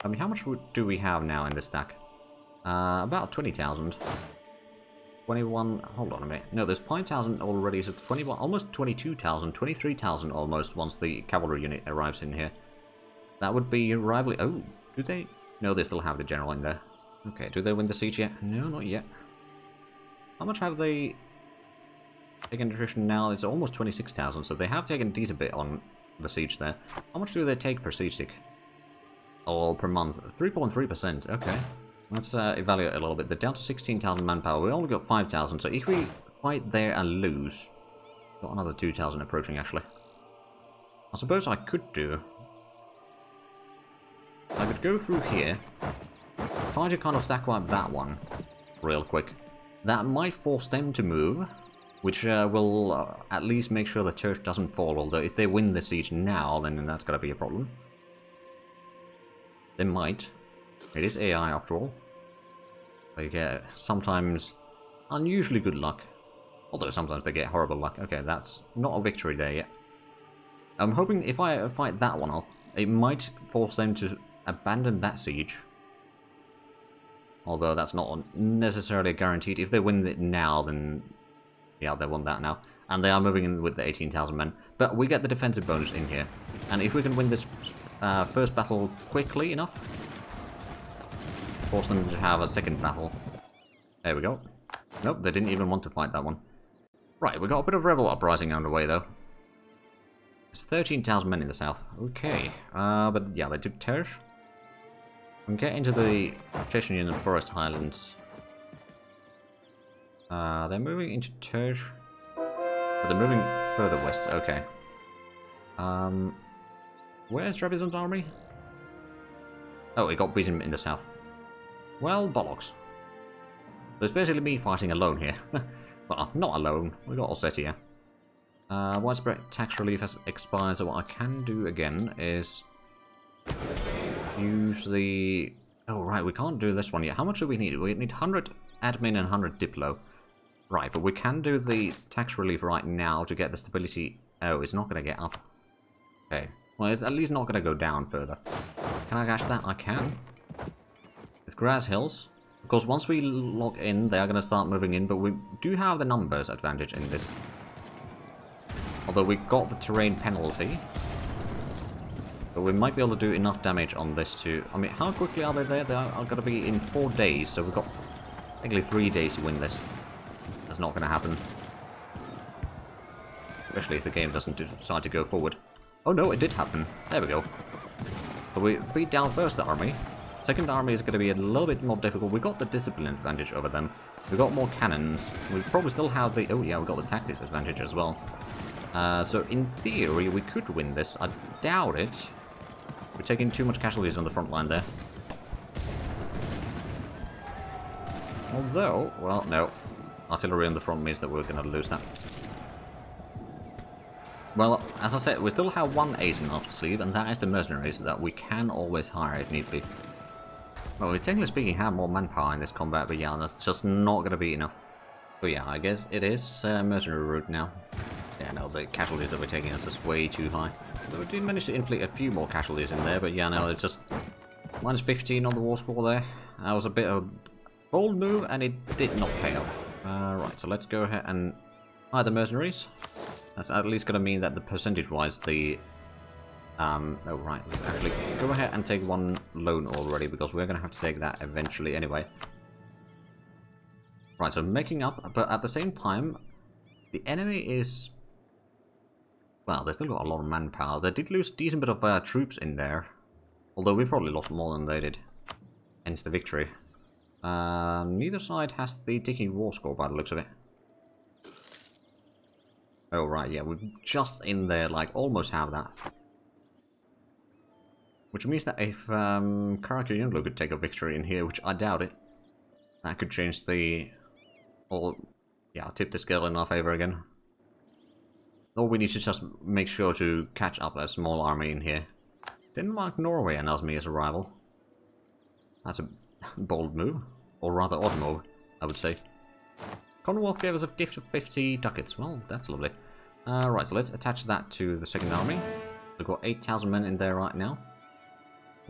I mean, how much do we have now in this stack? About 20,000. 21, hold on a minute. No, there's 5,000 already, so 21, almost 22,000, 23,000 almost once the cavalry unit arrives in here. That would be rivalry. Oh, do they? No, they still have the general in there. Okay, do they win the siege yet? No, not yet. How much have they taken attrition now? It's almost 26,000, so they have taken a decent bit on the siege there. How much do they take per siege tick? Or per month? 3.3%, okay. Let's evaluate a little bit. They're down to 16,000 manpower. We only got 5,000, so if we fight there and lose... Got another 2,000 approaching, actually. I suppose I could do... I could go through here, try to kind of stack wipe that one real quick. That might force them to move, which will at least make sure the church doesn't fall, although if they win the siege now, then that's going to be a problem. They might. It is AI after all. They get sometimes unusually good luck, although sometimes they get horrible luck. Okay, that's not a victory there yet. I'm hoping if I fight that one off, it might force them to abandon that siege. Although that's not necessarily guaranteed. If they win it now, then yeah, they won that now. And they are moving in with the 18,000 men. But we get the defensive bonus in here. And if we can win this first battle quickly enough, force them to have a second battle. There we go. Nope, they didn't even want to fight that one. Right, we got a bit of rebel uprising underway though. It's 13,000 men in the south. Okay, but yeah, they took Tersh. We can get into the Chechenian and Forest Highlands. They're moving into Tersh. But they're moving further west, okay. Where's Trebizond's army? Oh, it got beaten in the south. Well, bollocks. There's basically me fighting alone here. Well, not alone. We got Ossetia. Widespread tax relief has expired, so what I can do again is use the... Oh, right, we can't do this one yet. How much do we need? We need 100 admin and 100 diplo. Right, but we can do the tax relief right now to get the stability... Oh, it's not going to get up. Okay. Well, it's at least not going to go down further. Can I catch that? I can. It's grass hills. Of course, once we lock in, they are going to start moving in, but we do have the numbers advantage in this. Although we got the terrain penalty. But we might be able to do enough damage on this to... I mean, how quickly are they there? They are going to be in 4 days, so we've got technically 3 days to win this. That's not going to happen. Especially if the game doesn't decide to go forward. Oh no, it did happen. There we go. So we beat down first the army. Second army is going to be a little bit more difficult. We got the discipline advantage over them. We got more cannons. We probably still have the... Oh yeah, we got the tactics advantage as well. So in theory, we could win this. I doubt it. We're taking too much casualties on the front line there. Although, well, no. Artillery on the front means that we're going to lose that. Well, as I said, we still have one ace in our sleeve, and that is the mercenaries that we can always hire if need be. Well, we technically speaking have more manpower in this combat, but yeah, that's just not going to be enough. But yeah, I guess it is mercenary route now. Yeah, no, the casualties that we're taking is just way too high. We did manage to inflict a few more casualties in there, but yeah, no, it's just minus 15 on the war score there. That was a bit of a bold move, and it did not pay off. Right, so let's go ahead and hire the mercenaries. That's at least going to mean that the percentage-wise, the... oh, right, let's actually go ahead and take one loan already, because we're going to have to take that eventually anyway. Right, so making up, but at the same time, the enemy is... Well, they still got a lot of manpower. They did lose a decent bit of troops in there. Although we probably lost more than they did. Hence the victory. Neither side has the ticking war score by the looks of it. Oh, right, yeah, we're just in there, like, almost have that. Which means that if Karakayunglu could take a victory in here, which I doubt it, that could change the... Or, yeah, tip the scale in our favor again. Or we need to just make sure to catch up a small army in here. Denmark, Norway announce me as a rival. That's a bold move. Or rather odd move, I would say. Commonwealth gave us a gift of 50 ducats. Well, that's lovely. Right, so let's attach that to the second army. We've got 8,000 men in there right now.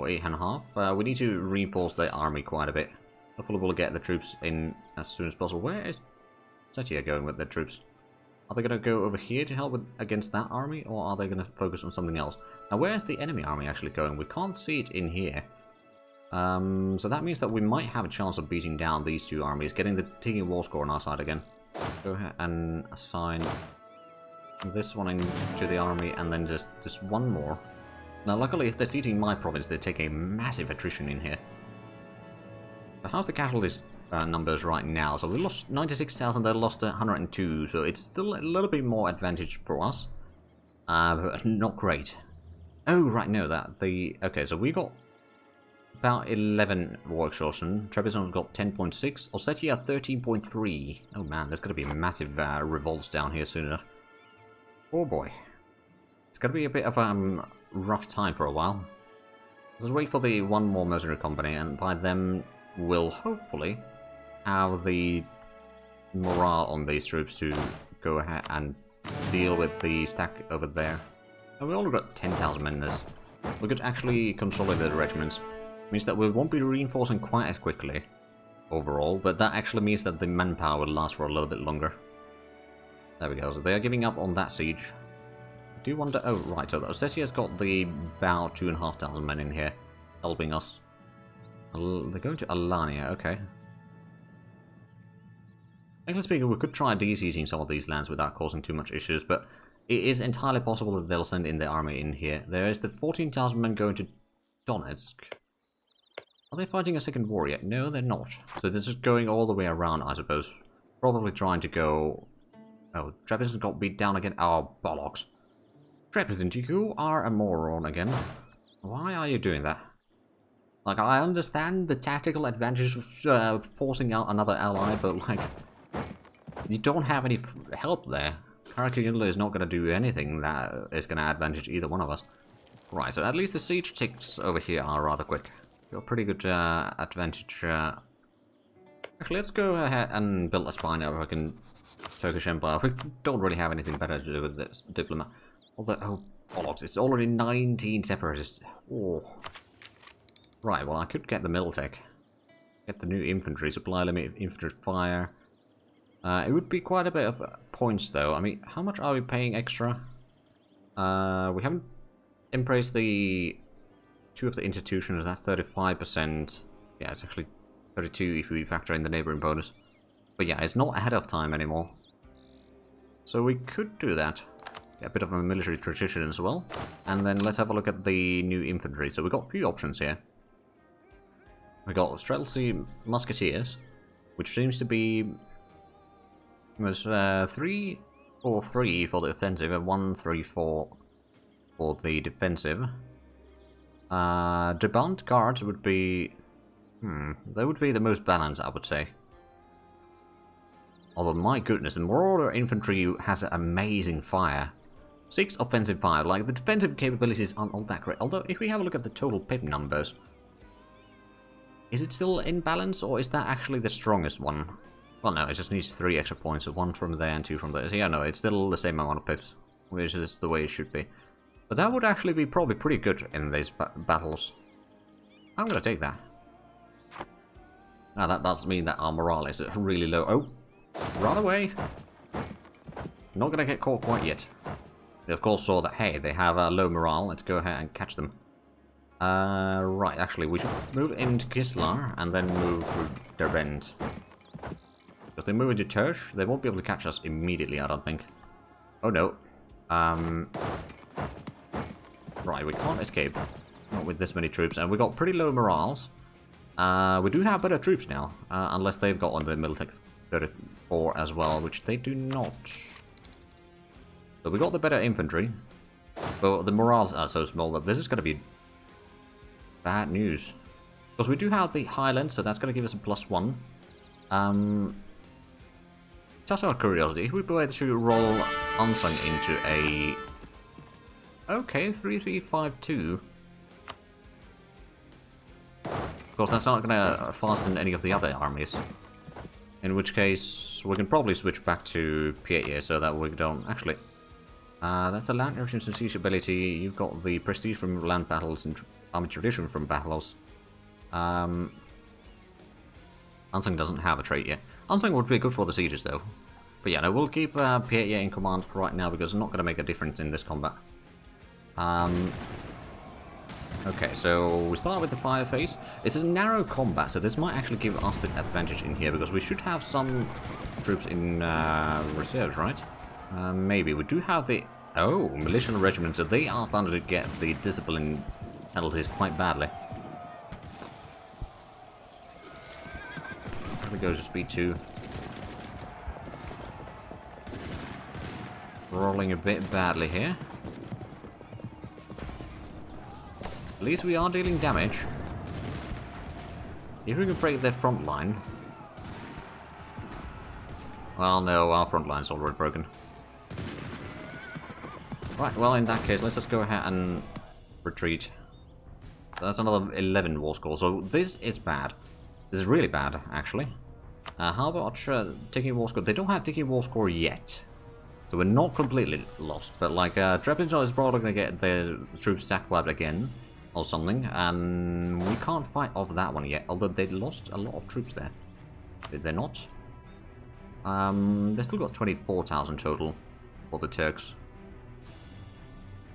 for 8.5. We need to reinforce the army quite a bit. Hopefully we'll get the troops in as soon as possible. Where is Setia going with their troops? Are they going to go over here to help against that army, or are they going to focus on something else? Now, where is the enemy army actually going? We can't see it in here. So that means that we might have a chance of beating down these two armies, getting the Tiki War score on our side again. Go ahead and assign this one into the army, and then just one more. Now, luckily, if they're sieging my province, they take a massive attrition in here. So how's the casualties numbers right now? So we lost 96,000, they lost 102, so it's still a little bit more advantage for us. But not great. Oh, right, no, okay, so we got about 11 war exhaustion. Trebizond's got 10.6. Ossetia 13.3. Oh man, there's going to be massive revolts down here soon enough. Oh boy. It's going to be a bit of a rough time for a while. Let's wait for the one more mercenary company, and by them we'll hopefully have the morale on these troops to go ahead and deal with the stack over there. And we only got 10,000 men in this. We could actually consolidate the regiments. Means that we won't be reinforcing quite as quickly overall, but that actually means that the manpower will last for a little bit longer. There we go, so they are giving up on that siege. I do wonder... Oh, right, so Ossetia's got about 2,500 men in here helping us. They're going to Alania, okay. Technically speaking, we could try de-sieging some of these lands without causing too much issues, but it is entirely possible that they'll send in the army in here. There is the 14,000 men going to Donetsk. Are they fighting a second war yet? No, they're not. So they're just going all the way around, I suppose. Probably trying to go... Oh, Trebizond got beat down again. Oh, bollocks. Trebizond, you are a moron again. Why are you doing that? Like, I understand the tactical advantage of forcing out another ally, but, like... You don't have any help there. Karakagilla is not going to do anything that is going to advantage either one of us. Right, so at least the siege ticks over here are rather quick. Got pretty good advantage. Actually, let's go ahead and build a spy network in Turkish Empire. We don't really have anything better to do with this diplomat. Although, oh, bollocks, it's already 19 separatists. Oh. Right, well, I could get the Miltech. Get the new infantry, supply limit, infantry fire. It would be quite a bit of points, though. I mean, how much are we paying extra? We haven't embraced the... Two of the institutions, that's 35%. Yeah, it's actually 32 if we factor in the neighboring bonus. But yeah, it's not ahead of time anymore. So we could do that. Yeah, a bit of a military tradition as well. And then let's have a look at the new infantry. So we've got a few options here. We got Streltsy Musketeers, which seems to be... There's 3-4-3 for the offensive and 1-3-4 for the defensive. Drabant guards would be... they would be the most balanced, I would say. Although, my goodness, the Marauder infantry has amazing fire. 6 offensive fire, like, the defensive capabilities aren't all that great. Although, if we have a look at the total pip numbers... Is it still in balance, or is that actually the strongest one? Well, no, it just needs 3 extra points, so 1 from there and 2 from there. So yeah, no, it's still the same amount of pips, which is the way it should be. But that would actually be probably pretty good in these battles. I'm gonna take that. Now that does mean that our morale is really low. Oh, run away! Not gonna get caught quite yet. They of course saw that, hey, they have a low morale, let's go ahead and catch them. Right, actually, we should move into Kislar and then move through Derbent. If they move into Tersh, they won't be able to catch us immediately, I don't think. Oh no. Right, we can't escape. Not with this many troops, and we got pretty low morales. We do have better troops now, unless they've got on the Militech 34 as well, which they do not. So we got the better infantry, but the morales are so small that this is going to be bad news. Because we do have the Highlands, so that's going to give us a +1. Just out of curiosity, if we were to roll Unsung into a... Okay, 3352. Of course, that's not going to fasten any of the other armies. In which case, we can probably switch back to Pietye so that we don't... Actually, That's a land urchin's and siege ability. You've got the prestige from land battles and army tradition from battles. Ansung doesn't have a trait yet. Ansung would be good for the sieges though. But yeah, no, we'll keep Pierre in command right now because it's not going to make a difference in this combat. Okay, so we start with the fire phase. It's a narrow combat, so this might actually give us the advantage in here because we should have some troops in reserves, right? Maybe. We do have the... Oh, militia regiment, so they are starting to get the discipline penalties quite badly. There we go to speed 2. Rolling a bit badly here. At least we are dealing damage. If we can break their front line... Well, no, our front line's already broken. Right, well, in that case, let's just go ahead and retreat. That's another 11 war score, so this is bad. This is really bad, actually. How about taking war score? They don't have taking war score yet. So we're not completely lost, but like, Treblinka is probably going to get their troops sack-wiped again. Or something, and we can't fight off that one yet, although they lost a lot of troops there. Did they not? They still got 24,000 total for the Turks.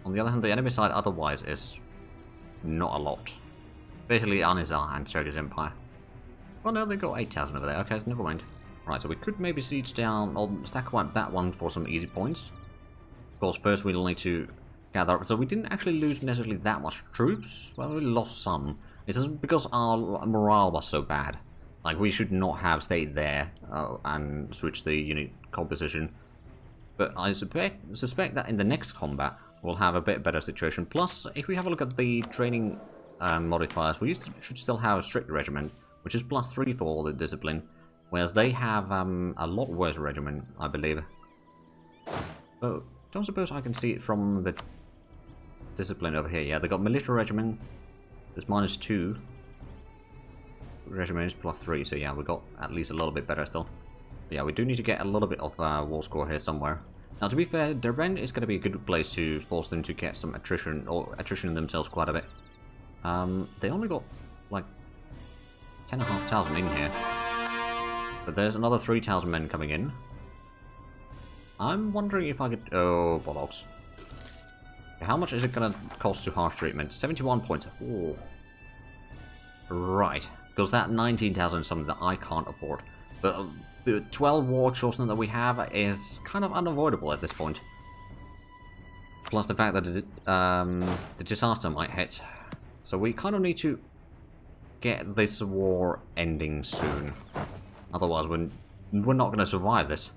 On the other hand, the enemy side otherwise is not a lot. Basically Anizar and Turkish Empire. Well, no, they got 8,000 over there. Okay, never mind. Right, so we could maybe siege down, or stack wipe that one for some easy points. Of course, first we'll need to gather up. So we didn't actually lose necessarily that much troops. Well, we lost some. It's just because our morale was so bad. Like, we should not have stayed there and switched the unit composition. But I suspect that in the next combat, we'll have a bit better situation. Plus, if we have a look at the training modifiers, we should still have a strict regiment, which is +3 for all the discipline. Whereas they have a lot worse regiment, I believe. So, don't suppose I can see it from the discipline over here. Yeah, they got militia regiment. There's -2. Regiment is +3, so yeah, we got at least a little bit better still. But yeah, we do need to get a little bit of war score here somewhere. Now, to be fair, Deren is going to be a good place to force them to get some attrition, or attrition themselves quite a bit. They only got like 10,500 in here. But there's another 3,000 men coming in. I'm wondering if I could... Oh, bollocks. How much is it going to cost to harsh treatment? 71 points. Oh. Right. Because that 19,000 is something that I can't afford. But the 12 war exhaustion that we have is kind of unavoidable at this point. Plus the fact that the disaster might hit. So we kind of need to get this war ending soon. Otherwise, we're not going to survive this.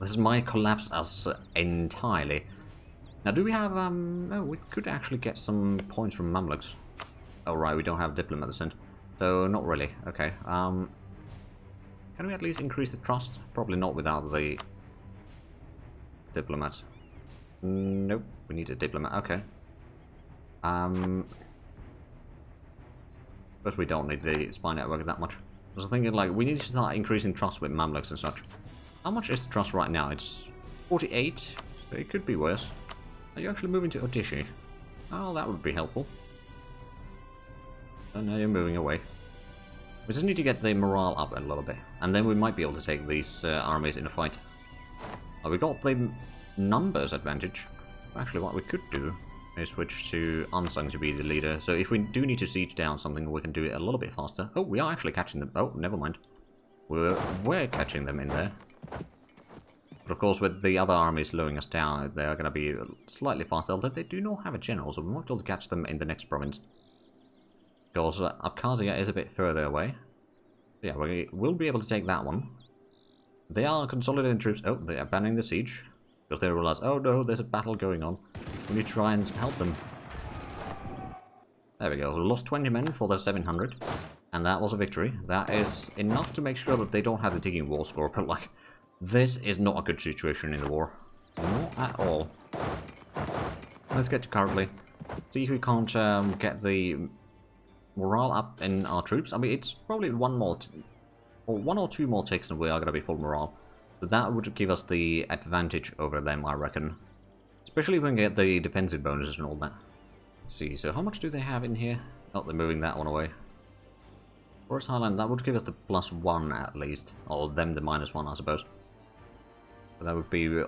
This might collapse us entirely. Now, do we have, oh, we could actually get some points from Mamluks. Oh, right, we don't have diplomat sent. So, not really. Okay, can we at least increase the trust? Probably not without the diplomat. Nope, we need a diplomat, okay. But we don't need the spy network that much. I was thinking, like, we need to start increasing trust with Mamluks and such. How much is the trust right now? It's 48, so it could be worse. Are you actually moving to Odisha? Oh, that would be helpful. So now you're moving away. We just need to get the morale up a little bit, and then we might be able to take these armies in a fight. Oh, we got the numbers advantage. Actually, what we could do is switch to Unsung to be the leader. So if we do need to siege down something, we can do it a little bit faster. Oh, we are actually catching them. Oh, never mind. We're catching them in there. But of course, with the other armies slowing us down, they're going to be slightly faster. Although they do not have a general, so we might be able to catch them in the next province. Because Abkhazia is a bit further away. Yeah, we will be able to take that one. They are consolidating troops. Oh, they are abandoning the siege. Because they realize, oh no, there's a battle going on. We need to try and help them. There we go. We lost 20 men for their 700. And that was a victory. That is enough to make sure that they don't have the digging war score. But like, this is not a good situation in the war. Not at all. Let's get to currently. See if we can't get the morale up in our troops. I mean, it's probably one or two more ticks and we are going to be full morale. So that would give us the advantage over them, I reckon. Especially when we get the defensive bonuses and all that. Let's see, so how much do they have in here? Oh, they're moving that one away. Forest Highland, that would give us the +1 at least. Or them the -1, I suppose. But that would be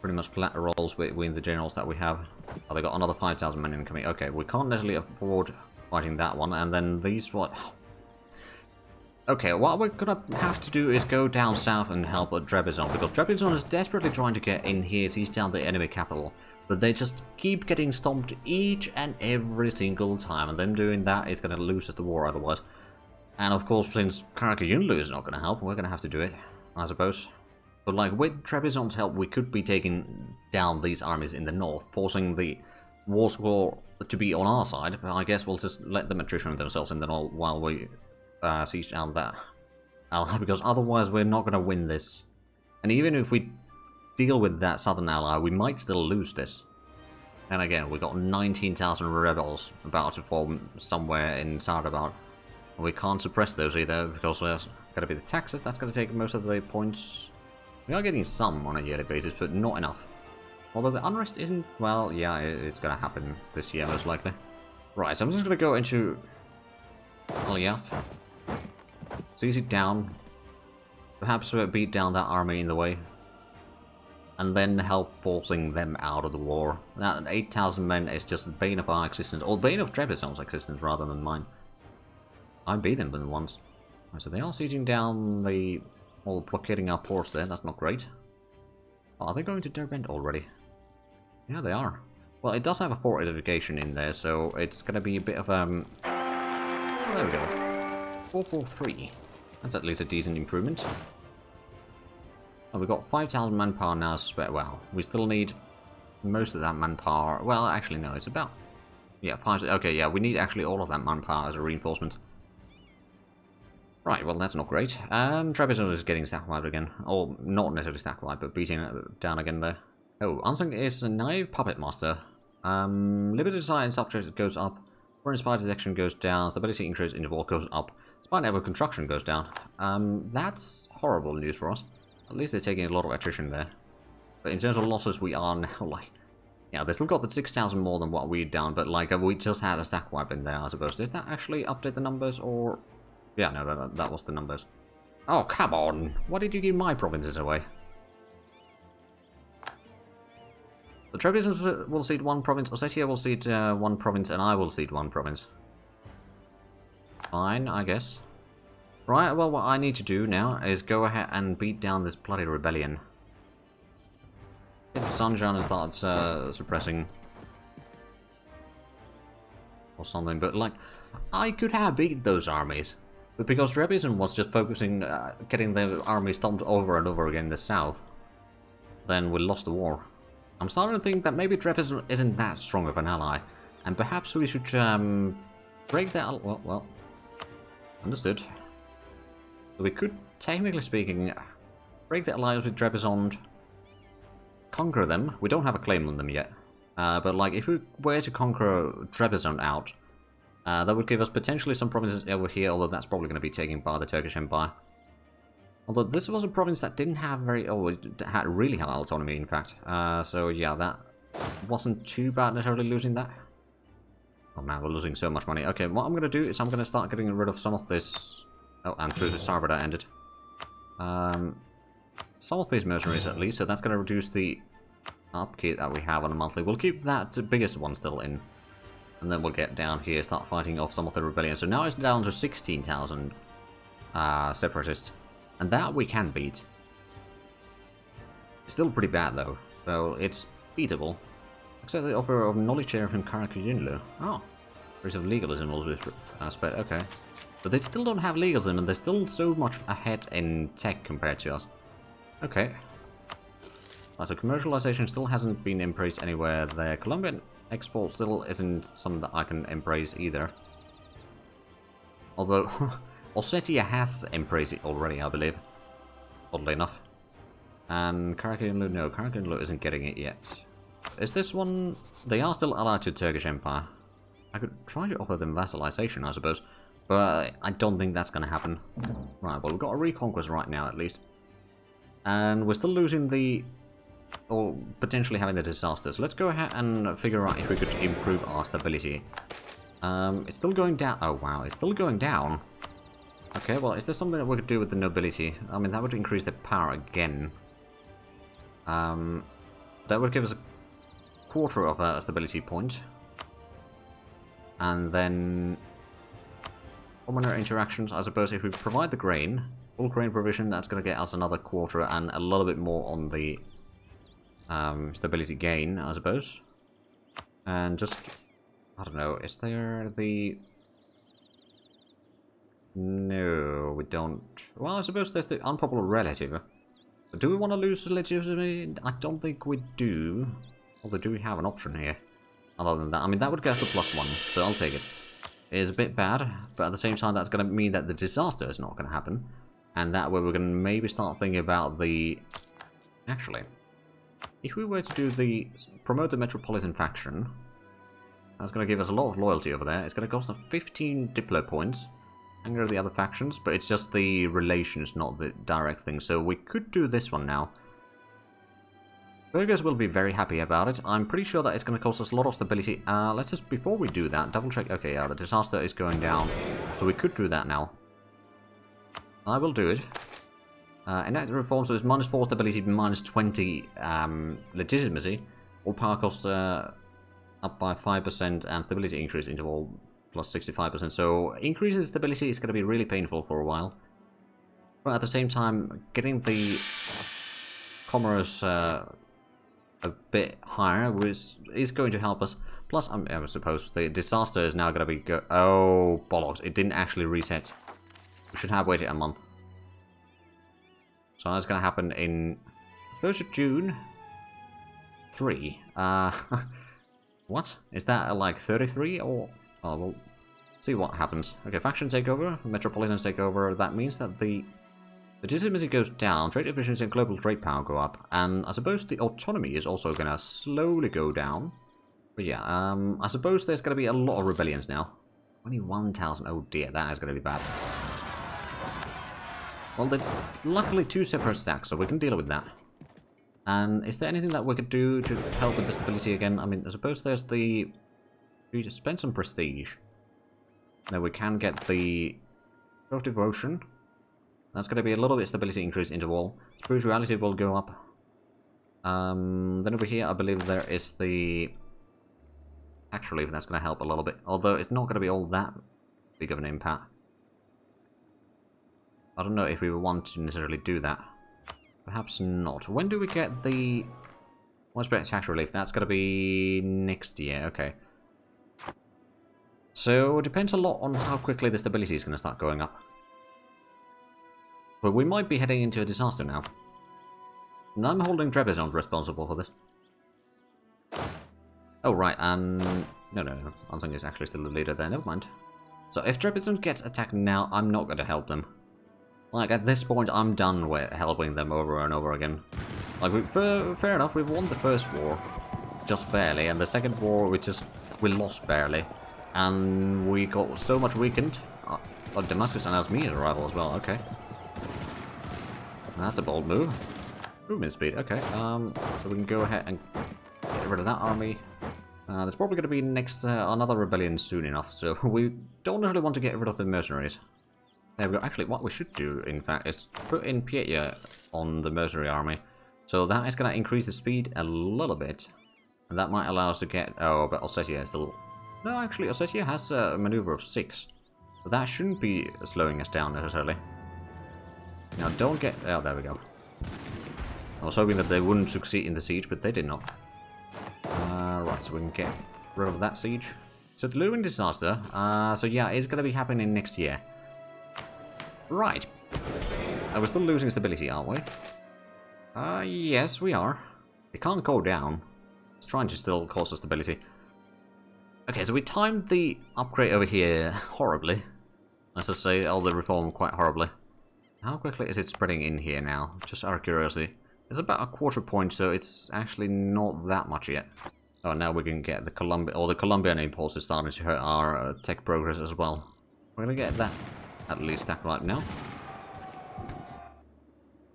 pretty much flat rolls between the generals that we have. Oh, they got another 5,000 men incoming. Okay, we can't necessarily afford fighting that one. And then these, what? Okay, what we're gonna have to do is go down south and help Trebizond, because Trebizond is desperately trying to get in here to east down the enemy capital, but they just keep getting stomped each and every single time, and them doing that is gonna lose us the war otherwise. And of course, since Karakajunlu is not gonna help, we're gonna have to do it, I suppose. But like, with Trebizond's help, we could be taking down these armies in the north, forcing the war score to be on our side, but I guess we'll just let them attrition themselves in the north while we siege down that ally, because otherwise we're not going to win this. And even if we deal with that southern ally, we might still lose this. And again, we got 19,000 rebels about to form somewhere in Sardabat. We can't suppress those either, because there's going to be the taxes, that's going to take most of the points. We are getting some on a yearly basis, but not enough. Although the unrest isn't, well, yeah, it's going to happen this year most likely. Right, so I'm just going to go into Aliyaf. Seize it down, perhaps beat down that army in the way, and then help forcing them out of the war. That 8,000 men is just the bane of our existence, or the bane of Trebizond's existence rather than mine. I beat them with once. So they are sieging down the, or blockading our ports there, that's not great. Oh, are they going to Derbent already? Yeah, they are. Well, it does have a fortification in there, so it's going to be a bit of oh, there we go. 443. That's at least a decent improvement. Oh, we've got 5,000 manpower now. Well, we still need most of that manpower. Well, actually, no, it's about... Yeah, 5... Okay, yeah, we need actually all of that manpower as a reinforcement. Right, well, that's not great. Trebizond is getting stack wiped again. Or, not necessarily stack wiped, but beating it down again there. Oh, Unsung is a naive puppet master. Limited science subject goes up. Foreign spy detection goes down, stability increase in the wall goes up, spy network construction goes down. That's horrible news for us. At least they're taking a lot of attrition there. But in terms of losses, we are now like... Yeah, they still got the 6,000 more than what we're down, but like, we just had a stack wipe in there, I suppose. Did that actually update the numbers, or... Yeah, no, that was the numbers. Oh, come on! Why did you give my provinces away? The Trebizond will cede 1 province, Ossetia will cede 1 province, and I will cede 1 province. Fine, I guess. Right, well, what I need to do now is go ahead and beat down this bloody rebellion. Get Sanjan and start suppressing. Or something, but like, I could have beat those armies. But because Trebizond was just focusing, getting the army stomped over and over again in the south, then we lost the war. I'm starting to think that maybe Trebizond isn't that strong of an ally, and perhaps we should break that. Well, understood. So we could, technically speaking, break the alliance with Trebizond, conquer them. We don't have a claim on them yet, but like if we were to conquer Trebizond out, that would give us potentially some provinces over here. Although that's probably going to be taken by the Turkish Empire. Although this was a province that didn't have very... Oh, it had really high autonomy, in fact. So yeah, that wasn't too bad necessarily losing that. Oh man, we're losing so much money. Okay, what I'm going to do is I'm going to start getting rid of some of this... Oh, and through the Sarvada ended. Some of these mercenaries at least, so that's going to reduce the upkeep that we have on a monthly. We'll keep that biggest one still in. And then we'll get down here, start fighting off some of the rebellion. So now it's down to 16,000 separatists. And that we can beat. Still pretty bad though, so it's beatable. Except the offer of knowledge share from Karakajunlu. Oh, there's of legalism was this aspect, okay. But they still don't have legalism and they're still so much ahead in tech compared to us. Okay. Right, so commercialization still hasn't been embraced anywhere there. Colombian export still isn't something that I can embrace either. Although... Ossetia has embraced it already, I believe. Oddly enough. And Karakajunlu, no, Karakajunlu isn't getting it yet. Is this one... They are still allied to the Turkish Empire. I could try to offer them vassalization, I suppose. But I don't think that's going to happen. Right, well, we've got a reconquest right now, at least. And we're still losing the or potentially having the disasters. Let's go ahead and figure out if we could improve our stability. It's still going down. Oh wow, it's still going down. Okay, well, is there something that we could do with the nobility? I mean, that would increase the power again. That would give us a quarter of a stability point. And then commoner interactions, I suppose if we provide the grain, full grain provision, that's going to get us another quarter and a little bit more on the stability gain, I suppose. And just, I don't know, is there the... No, we don't. Well, I suppose there's the unpopular relative. But do we want to lose legitimacy? I don't think we do. Although, do we have an option here? Other than that, I mean, that would get us the +1, so I'll take it. It is a bit bad, but at the same time, that's going to mean that the disaster is not going to happen. And that way, we're going to maybe start thinking about the... Actually, if we were to do the... Promote the Metropolitan faction, that's going to give us a lot of loyalty over there. It's going to cost us 15 Diplo points. Anger of the other factions, but it's just the relations, not the direct thing. So we could do this one now. Burgers will be very happy about it. I'm pretty sure that it's going to cost us a lot of stability. Let's just, before we do that, double check. Okay, yeah, the disaster is going down. So we could do that now. I will do it. Enact reform, so it's -4 stability, -20 legitimacy. All power costs up by 5% and stability increase interval plus 65%. So increasing stability is going to be really painful for a while. But at the same time, getting the commerce a bit higher is going to help us. Plus, I suppose the disaster is now going to be... Oh, bollocks. It didn't actually reset. We should have waited a month. So that's going to happen in 1st of June. 3. What? Is that like 33 or... Oh, we'll see what happens. Okay, faction takeover, metropolitan takeover. That means that the legitimacy goes down, trade efficiency and global trade power go up, and I suppose the autonomy is also going to slowly go down. But yeah, I suppose there's going to be a lot of rebellions now. 21,000, oh dear, that is going to be bad. Well, that's luckily 2 separate stacks, so we can deal with that. And is there anything that we could do to help with the stability again? I mean, I suppose there's the... We just spend some prestige. Then we can get the show of devotion. That's going to be a little bit stability increase interval. Spirituality will go up. Then over here, I believe there is the actually, that's going to help a little bit. Although it's not going to be all that big of an impact. I don't know if we want to necessarily do that. Perhaps not. When do we get the widespread tax relief? That's going to be next year. Okay. So it depends a lot on how quickly the stability is going to start going up. But we might be heading into a disaster now. And I'm holding Trebizond responsible for this. Oh, right, and... No. Ansung is actually still the leader there, never mind. So if Trebizond gets attacked now, I'm not going to help them. Like, at this point, I'm done with helping them over and over again. Like, fair enough, we've won the first war. Just barely, and the second war, we lost barely. And we got so much weakened. Oh, Damascus announced me as a rival as well, okay. That's a bold move. Movement speed, okay. So we can go ahead and get rid of that army. There's probably going to be next another rebellion soon enough, so we don't really want to get rid of the mercenaries. There we go. Actually, what we should do, in fact, is put in Pietya on the mercenary army. So that is going to increase the speed a little bit. And that might allow us to get... Oh, but Ossetia is still... No, actually, Ossetia has a maneuver of 6. So that shouldn't be slowing us down necessarily. Now, don't get... Oh, there we go. I was hoping that they wouldn't succeed in the siege, but they did not. Right, so we can get rid of that siege. So, the looming disaster. So, yeah, it's going to be happening next year. Right. We're still losing stability, aren't we? Yes, we are. It can't go down. It's trying to still cause us stability. Okay, so we timed the upgrade over here horribly. Let's just say all the reform quite horribly. How quickly is it spreading in here now? Just out of curiosity. It's about a quarter point, so it's actually not that much yet. Oh, now we can get the Colombian impulse is starting to hurt our tech progress as well. We're gonna get that at least stacked right now.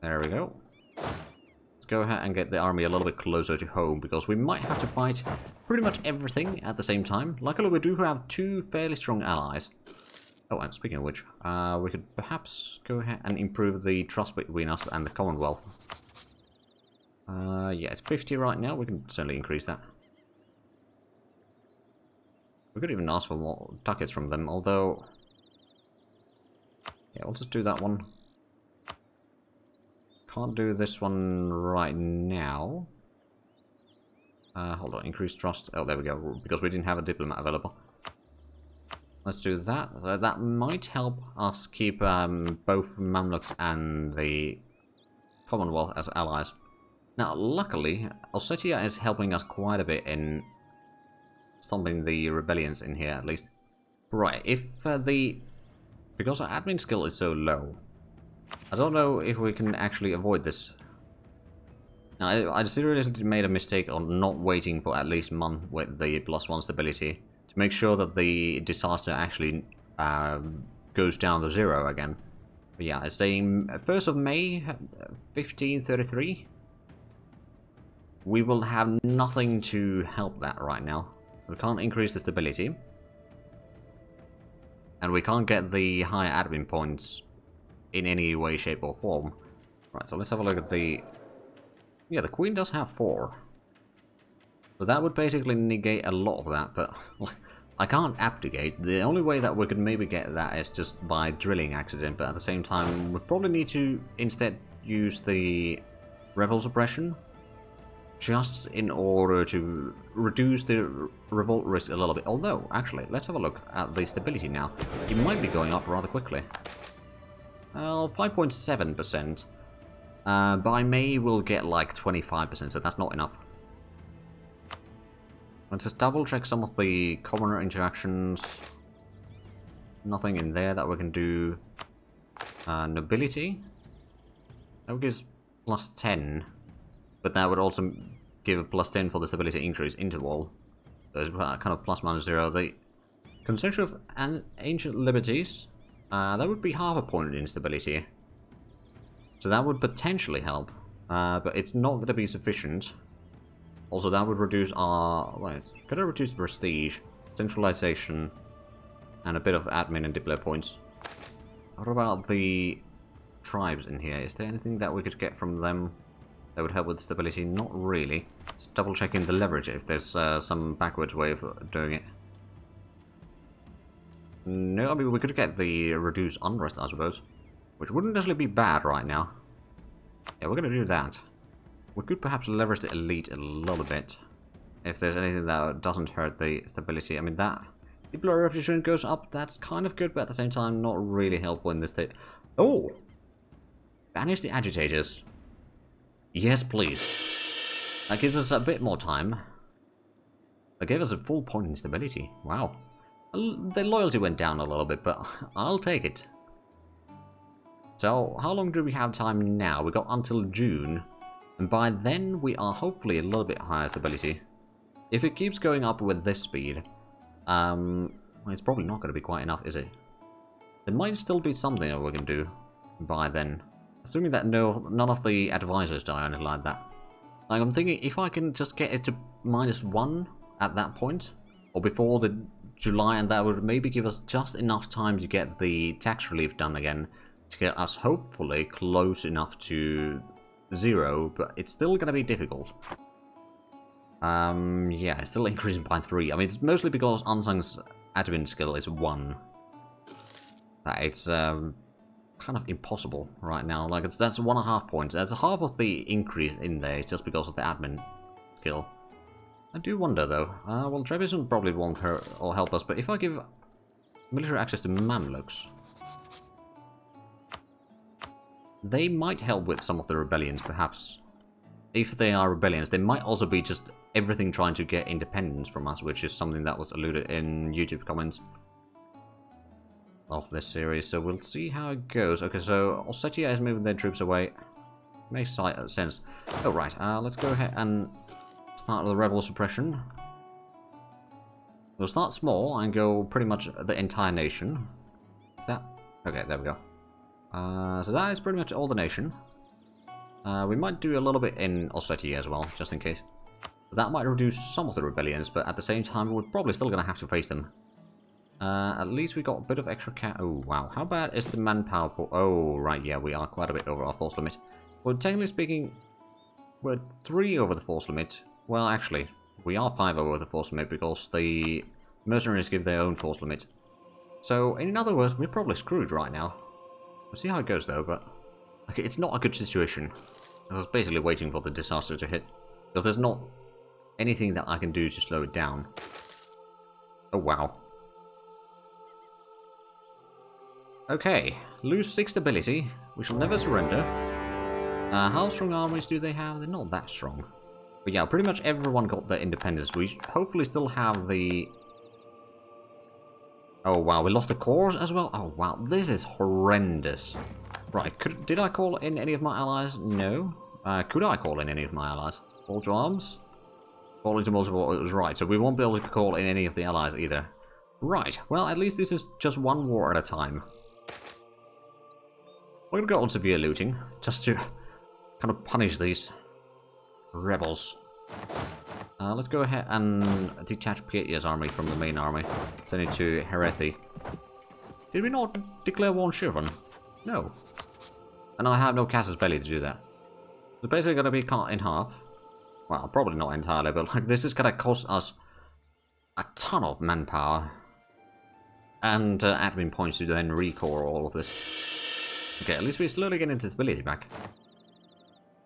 There we go. Let's go ahead and get the army a little bit closer to home, because we might have to fight pretty much everything at the same time. Luckily, we do have 2 fairly strong allies. Oh, and speaking of which, we could perhaps go ahead and improve the trust between us and the Commonwealth. Yeah, it's 50 right now. We can certainly increase that. We could even ask for more ducats from them, although... Yeah, I'll just do that one. Can't do this one right now. Hold on, increase trust. Oh, there we go, because we didn't have a diplomat available. Let's do that. So that might help us keep both Mamluks and the Commonwealth as allies. Now, luckily, Ossetia is helping us quite a bit in stopping the rebellions in here, at least. Right, if because our admin skill is so low, I don't know if we can actually avoid this. Now, I seriously made a mistake on not waiting for at least a month with the +1 stability to make sure that the disaster actually goes down to 0 again. But yeah, it's saying 1st of May, 1533. We will have nothing to help that right now. We can't increase the stability. And we can't get the higher admin points in any way, shape or form. Right, so let's have a look at the... Yeah, the Queen does have 4. So that would basically negate a lot of that, but I can't abdicate. The only way that we could maybe get that is just by drilling accident, but at the same time we probably need to instead use the rebel suppression, just in order to reduce the revolt risk a little bit. Although, actually, let's have a look at the stability now. It might be going up rather quickly. Well, 5.7%. By May, we'll get like 25%, so that's not enough. Let's just double check some of the commoner interactions. Nothing in there that we can do. Nobility. That would give us +10. But that would also give a +10 for the stability increase interval. So it's kind of ±0. The concession of ancient liberties, that would be half a point in stability. So that would potentially help, but it's not going to be sufficient. Also, that would reduce our... Well, it's going to reduce prestige, centralization, and a bit of admin and diplo points. What about the tribes in here? Is there anything that we could get from them that would help with stability? Not really. Just double checking the leverage if there's some backwards way of doing it. No, I mean, we could get the reduced unrest, I suppose. Which wouldn't necessarily be bad right now. Yeah, we're going to do that. We could perhaps leverage the elite a little bit. If there's anything that doesn't hurt the stability. I mean, that... People reputation goes up, that's kind of good, but at the same time, not really helpful in this state. Oh! Banish the agitators. Yes, please. That gives us a bit more time. That gave us a full point in stability. Wow. The loyalty went down a little bit, but I'll take it. So, how long do we have time now? We got until June. And by then, we are hopefully a little bit higher stability. If it keeps going up with this speed, well, it's probably not going to be quite enough, is it? There might still be something that we can do by then. Assuming that none of the advisors die or anything like that. Like, I'm thinking if I can just get it to -1 at that point, or before the July, and that would maybe give us just enough time to get the tax relief done again, to get us hopefully close enough to 0, but it's still going to be difficult. Yeah, it's still increasing by 3. I mean, it's mostly because Ansang's admin skill is 1. That it's kind of impossible right now. Like, that's 1.5 points. That's half of the increase in there. It's just because of the admin skill. I do wonder though. Well, Trebizond probably won't hurt or help us, but if I give military access to Mamluks, they might help with some of the rebellions, perhaps. If they are rebellions, they might also be just everything trying to get independence from us, which is something that was alluded in YouTube comments of this series, so we'll see how it goes. Okay, so Ossetia is moving their troops away. Makes sense. Oh, right, let's go ahead and start the rebel suppression. We'll start small and go pretty much the entire nation. Is that? Okay, there we go. So that is pretty much all the nation. We might do a little bit in Ossetia as well, just in case. That might reduce some of the rebellions, but at the same time, we're probably still going to have to face them. At least we got a bit of extra oh, wow. How bad is the manpower pool? Oh, right, yeah, we are quite a bit over our force limit. Well, technically speaking, we're 3 over the force limit. Well, actually, we are 5 over the force limit because the mercenaries give their own force limit. So, in other words, we're probably screwed right now. We'll see how it goes, though, but... Okay, it's not a good situation. I was basically waiting for the disaster to hit. Because there's not anything that I can do to slow it down. Oh, wow. Okay, lose 6 stability. We shall never surrender. How strong armies do they have? They're not that strong. But yeah, pretty much everyone got their independence. We hopefully still have the... Oh wow, we lost the cores as well? Oh wow, this is horrendous. Right, did I call in any of my allies? No. Could I call in any of my allies? Call to arms? Call into multiple, it was right, so we won't be able to call in any of the allies either. Right, well at least this is just one war at a time. We're gonna go on severe looting, just to kind of punish these rebels. Let's go ahead and detach Pietia's army from the main army. Send it to Herethi. Did we not declare war on Chevron? No. And I have no casus belli to do that. It's basically gonna be cut in half. Well, probably not entirely, but like this is gonna cost us a ton of manpower. And admin points to then recore all of this. Okay, at least we're slowly getting stability back.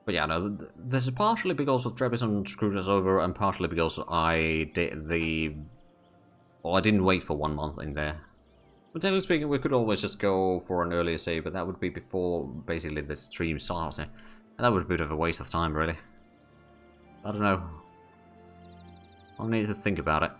But yeah, no, this is partially because of Trebizond screwed us over, and partially because I did the... Well, I didn't wait for 1 month in there. But technically speaking, we could always just go for an earlier save, but that would be before, basically, the stream starts. And that would be a bit of a waste of time, really. I don't know. I'll need to think about it.